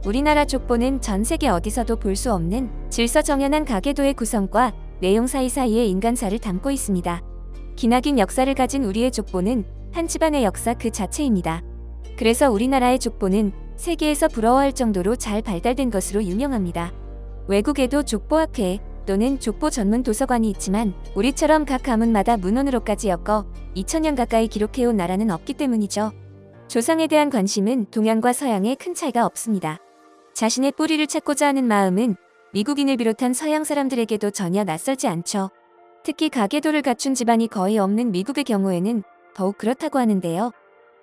우리나라 족보는 전 세계 어디서도 볼 수 없는 질서정연한 가계도의 구성과 내용 사이사이의 인간사를 담고 있습니다. 기나긴 역사를 가진 우리의 족보는 한 집안의 역사 그 자체입니다. 그래서 우리나라의 족보는 세계에서 부러워할 정도로 잘 발달된 것으로 유명합니다. 외국에도 족보학회 또는 족보 전문 도서관이 있지만 우리처럼 각 가문마다 문헌으로까지 엮어 2000년 가까이 기록해온 나라는 없기 때문이죠. 조상에 대한 관심은 동양과 서양에 큰 차이가 없습니다. 자신의 뿌리를 찾고자 하는 마음은 미국인을 비롯한 서양 사람들에게도 전혀 낯설지 않죠. 특히 가계도를 갖춘 집안이 거의 없는 미국의 경우에는 더욱 그렇다고 하는데요.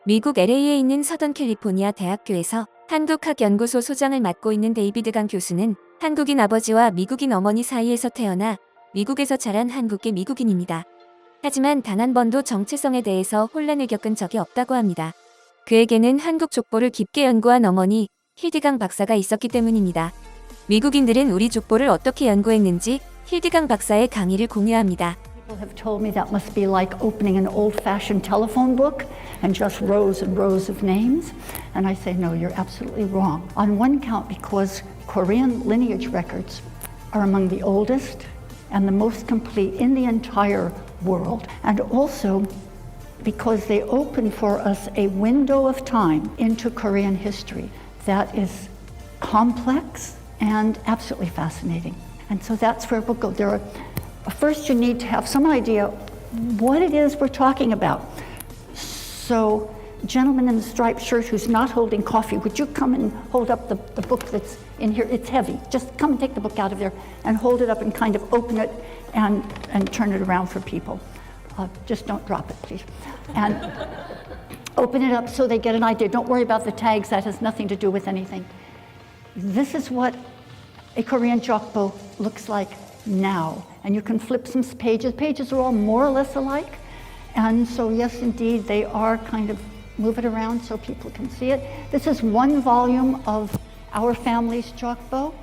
미국 LA에 있는 서던 캘리포니아 대학교에서 한국학연구소 소장을 맡고 있는 데이비드 강 교수는 한국인 아버지와 미국인 어머니 사이에서 태어나 미국에서 자란 한국계 미국인입니다. 하지만 단 한 번도 정체성에 대해서 혼란을 겪은 적이 없다고 합니다. 그에게는 한국 족보를 깊게 연구한 어머니 힐디강 박사가 있었기 때문입니다. 미국인들은 우리 족보를 어떻게 연구했는지 힐디강 박사의 강의를 공유합니다. People have told me that must be like opening an old-fashioned telephone book and just rows and rows of names. And I say, no, you're absolutely wrong. On one count, because Korean lineage records are among the oldest and the most complete in the entire world. And also because they open for us a window of time into Korean history that is complex and absolutely fascinating. And so that's where we'll go. First, you need to have some idea what it is we're talking about. So, gentleman in the striped shirt who's not holding coffee, would you come and hold up the book that's in here? It's heavy. Just come and take the book out of there and hold it up and kind of open it and turn it around for people. Just don't drop it, please. And open it up so they get an idea. Don't worry about the tags. That has nothing to do with anything. This is what a Korean jokbo looks like now. And you can flip some pages. Pages are all more or less alike. And so, yes, indeed, they are kind of move it around so people can see it. This is one volume of our family's jokbo.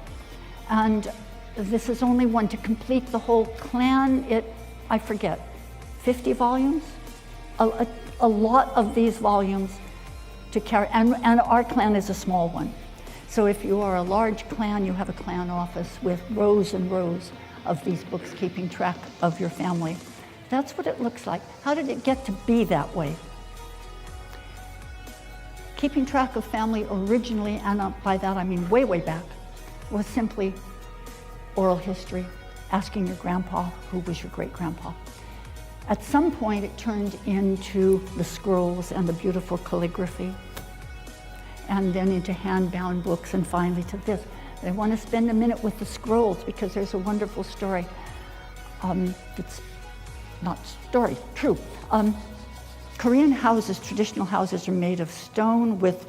And this is only one to complete the whole clan. I forget, 50 volumes? A lot of these volumes to carry. And our clan is a small one. So if you are a large clan, you have a clan office with rows and rows of these books keeping track of your family. That's what it looks like. How did it get to be that way? Keeping track of family originally, and by that I mean way, way back, was simply oral history, asking your grandpa who was your great-grandpa. At some point it turned into the scrolls and the beautiful calligraphy, and then into hand-bound books, and finally to this. I want to spend a minute with the scrolls because there's a wonderful story. It's not story, true. Korean houses, traditional houses, are made of stone with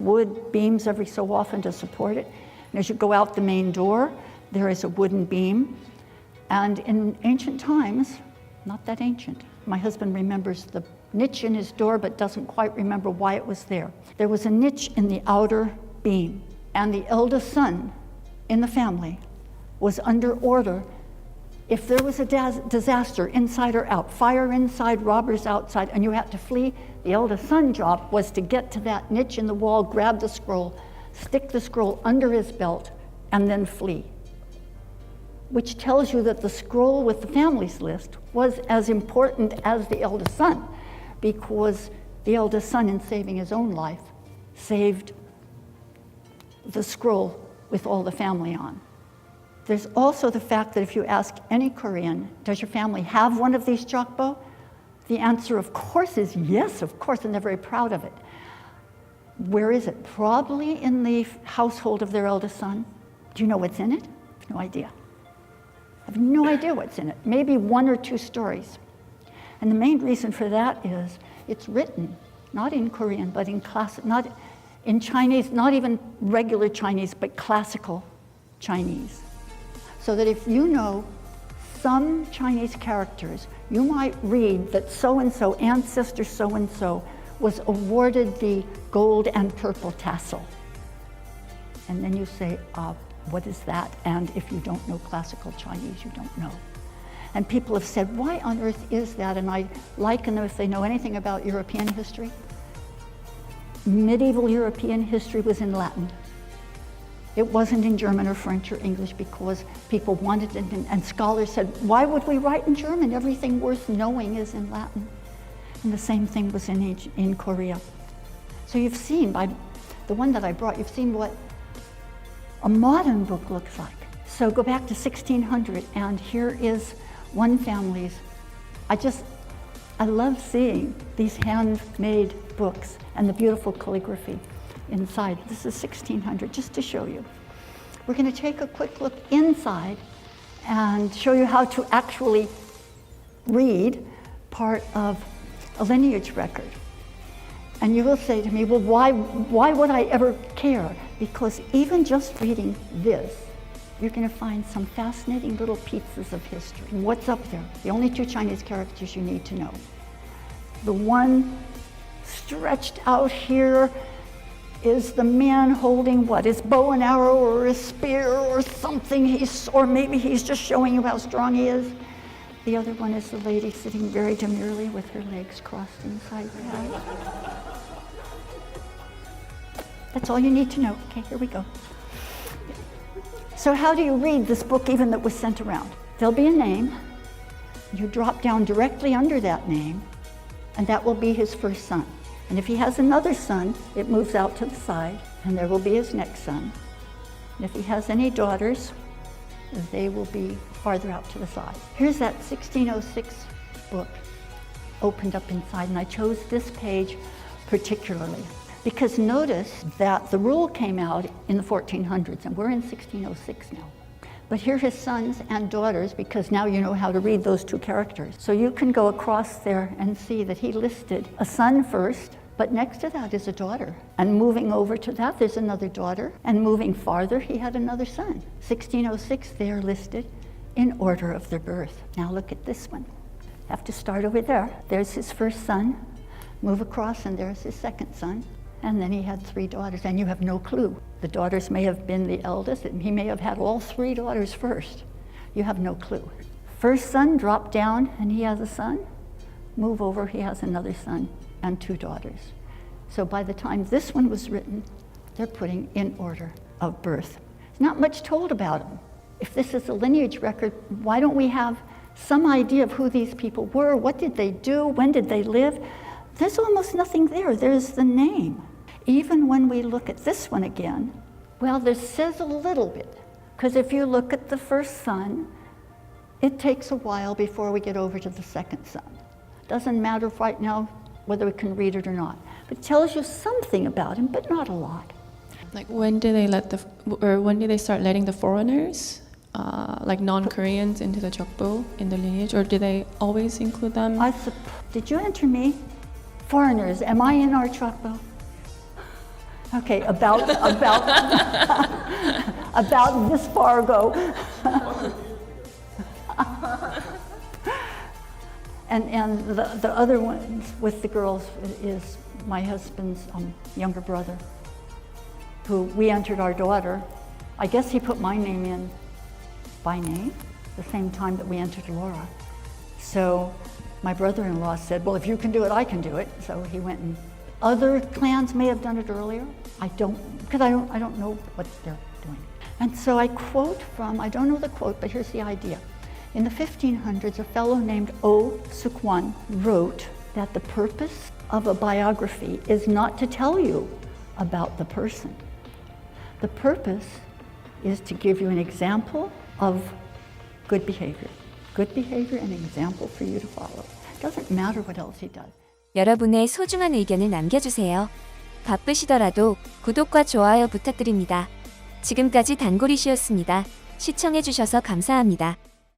wood beams every so often to support it. And as you go out the main door, there is a wooden beam. And in ancient times, not that ancient, my husband remembers the niche in his door but doesn't quite remember why it was there. There was a niche in the outer beam, and the eldest son in the family was under order. If there was a disaster inside or out, fire inside, robbers outside, and you had to flee, the eldest son's job was to get to that niche in the wall, grab the scroll, stick the scroll under his belt, and then flee. Which tells you that the scroll with the family's list was as important as the eldest son, because the eldest son, in saving his own life, saved the scroll with all the family on. There's also the fact that if you ask any Korean, does your family have one of these jokbo? The answer, of course, is yes, of course, and they're very proud of it. Where is it? Probably in the household of their eldest son. Do you know what's in it? I have no idea. I have no idea what's in it. Maybe one or two stories. And the main reason for that is it's written, not in Korean, but in not in Chinese, not even regular Chinese, but classical Chinese. So that if you know some Chinese characters, you might read that so-and-so, ancestor so-and-so, was awarded the gold and purple tassel. And then you say, what is that? And if you don't know classical Chinese, you don't know. And people have said, why on earth is that? And I liken them, if they know anything about European history. Medieval European history was in Latin. It wasn't in German or French or English because people wanted it, and scholars said, why would we write in German? Everything worth knowing is in Latin. And the same thing was in Korea. So you've seen, by the one that I brought, you've seen what a modern book looks like. So go back to 1600, and here is one family's. I love seeing these handmade books and the beautiful calligraphy inside. This is 1600, just to show you. We're going to take a quick look inside and show you how to actually read part of a lineage record. And you will say to me, well, why would I ever care? Because even just reading this, you're going to find some fascinating little pieces of history. What's up there? The only two Chinese characters you need to know. The one stretched out here is the man holding what? His bow and arrow or his spear or something, or maybe he's just showing you how strong he is. The other one is the lady sitting very demurely with her legs crossed inside her eyes. That's all you need to know. Okay, here we go. So how do you read this book even that was sent around? There'll be a name. You drop down directly under that name, and that will be his first son. And if he has another son, it moves out to the side, and there will be his next son. And if he has any daughters, they will be farther out to the side. Here's that 1606 book opened up inside, and I chose this page particularly because notice that the rule came out in the 1400s, and we're in 1606 now. But here are his sons and daughters, because now you know how to read those two characters. So you can go across there and see that he listed a son first, but next to that is a daughter. And moving over to that, there's another daughter. And moving farther, he had another son. 1606, they are listed in order of their birth. Now look at this one. Have to start over there. There's his first son. Move across, and there's his second son. And then he had 3 daughters, and you have no clue. The daughters may have been the eldest, and he may have had all 3 daughters first. You have no clue. First son, drop down, and he has a son. Move over, he has another son and 2 daughters. So by the time this one was written, they're putting in order of birth. There's not much told about them. If this is a lineage record, why don't we have some idea of who these people were? What did they do? When did they live? There's almost nothing there. There's the name. Even when we look at this one again, well, there says a little bit. Because if you look at the first son, it takes a while before we get over to the second son. Doesn't matter right now whether we can read it or not. But it tells you something about him, but not a lot. Like when did they start letting the foreigners, like non-Koreans, into the Jokbo in the lineage, or do they always include them? Did you enter me? Foreigners, am I in our Chokbo? Okay, about this far ago. and the other ones with the girls is my husband's younger brother, who we entered our daughter. I guess he put my name in by name the same time that we entered Laura. So my brother-in-law said, well, if you can do it, I can do it. So he went, and other clans may have done it earlier. I don't know what they're doing. And so I quote from, I don't know the quote, but here's the idea. In the 1500s, a fellow named O. Sukwan wrote that the purpose of a biography is not to tell you about the person. The purpose is to give you an example of good behavior. Good behavior and example for you to follow. Doesn't matter what else he does. 여러분의 소중한 의견을 남겨주세요. 바쁘시더라도 구독과 좋아요 부탁드립니다. 지금까지 단골이시였습니다. 시청해주셔서 감사합니다.